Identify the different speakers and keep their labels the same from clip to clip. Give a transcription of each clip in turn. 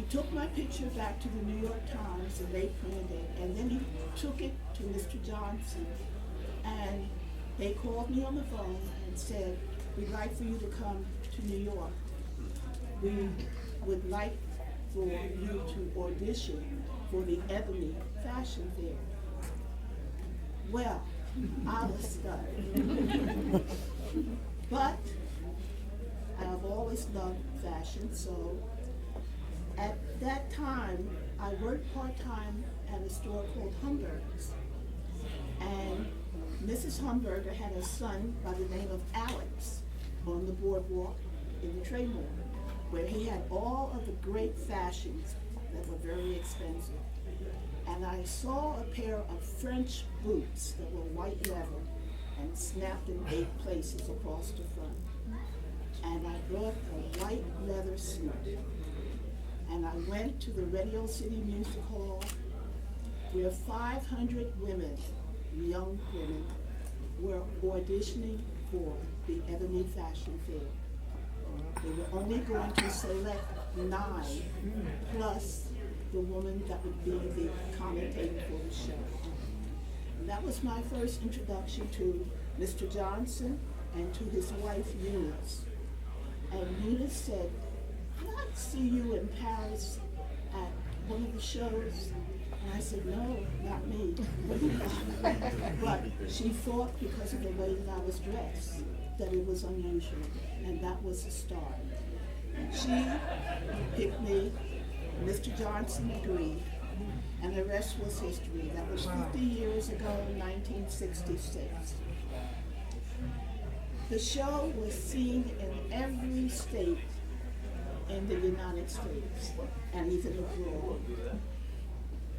Speaker 1: he took my picture back to the New York Times and they printed it, and then he took it to Mr. Johnson, and they called me on the phone and said, we'd like for you to come to New York. We would like for you to audition for the Ebony Fashion Fair. Well, I was stunned. But I've always loved fashion, so at that time, I worked part-time at a store called Humberger's. And Mrs. Humberger had a son by the name of Alex on the boardwalk in the Trade Mall, where he had all of the great fashions that were very expensive. And I saw a pair of French boots that were white leather and snapped in 8 places across the front. And I brought a white leather suit. And I went to the Radio City Music Hall where 500 women, young women, were auditioning for the Ebony Fashion Fair. They were only going to select 9 plus the woman that would be the commentator for the show. And that was my first introduction to Mr. Johnson and to his wife Eunice. And Eunice said, "Can I see you in Paris at one of the shows?" And I said, "No, not me." But she thought because of the way that I was dressed that it was unusual, and that was the start. She picked me, Mr. Johnson agreed, and the rest was history. That was 50 years ago, 1966. The show was seen in every state in the United States and even abroad.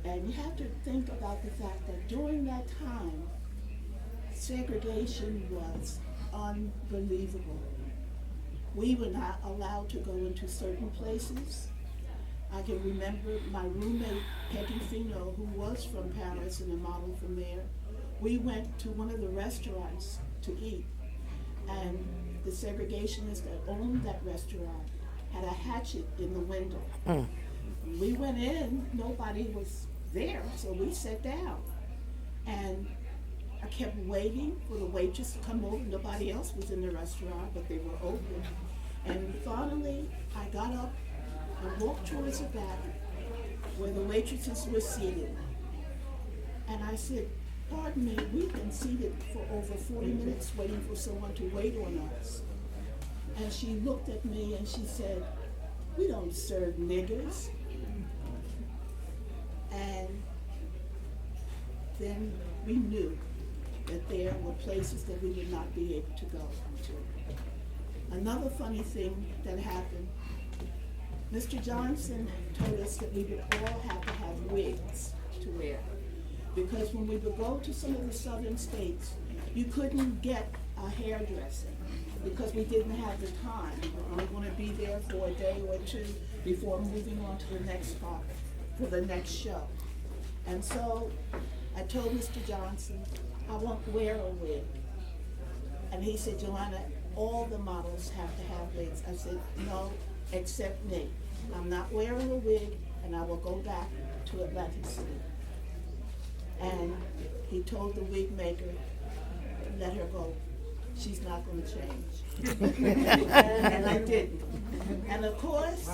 Speaker 1: And you have to think about the fact that during that time, segregation was unbelievable. We were not allowed to go into certain places. I can remember my roommate, Peggy Fino, who was from Paris and a model from there. We went to one of the restaurants to eat, and the segregationists that owned that restaurant had a hatchet in the window. We went in, nobody was there, so we sat down. And I kept waiting for the waitress to come over. Nobody else was in the restaurant, but they were open. And finally, I got up and walked towards the back where the waitresses were seated. And I said, "Pardon me, we've been seated for over 40 minutes waiting for someone to wait on us." And she looked at me and she said, "We don't serve niggers." And then we knew that there were places that we would not be able to go to. Another funny thing that happened, Mr. Johnson told us that we would all have to have wigs to wear. Because when we would go to some of the southern states, you couldn't get a hairdresser because we didn't have the time. We were only going to be there for a day or two before moving on to the next spot for the next show. And so I told Mr. Johnson, I won't wear a wig. And he said, "Joanna, all the models have to have wigs." I said, "No, except me. I'm not wearing a wig, and I will go back to Atlantic City." And he told the wig maker, "Let her go. She's not going to change." And I didn't. And of course,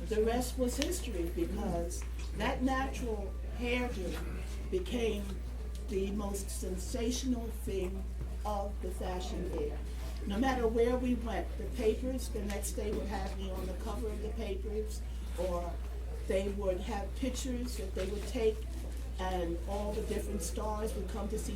Speaker 1: the rest was history, because that natural hairdo became the most sensational thing of the fashion fair. No matter where we went, the papers the next day would have me on the cover of the papers, or they would have pictures that they would take, and all the different stars would come to see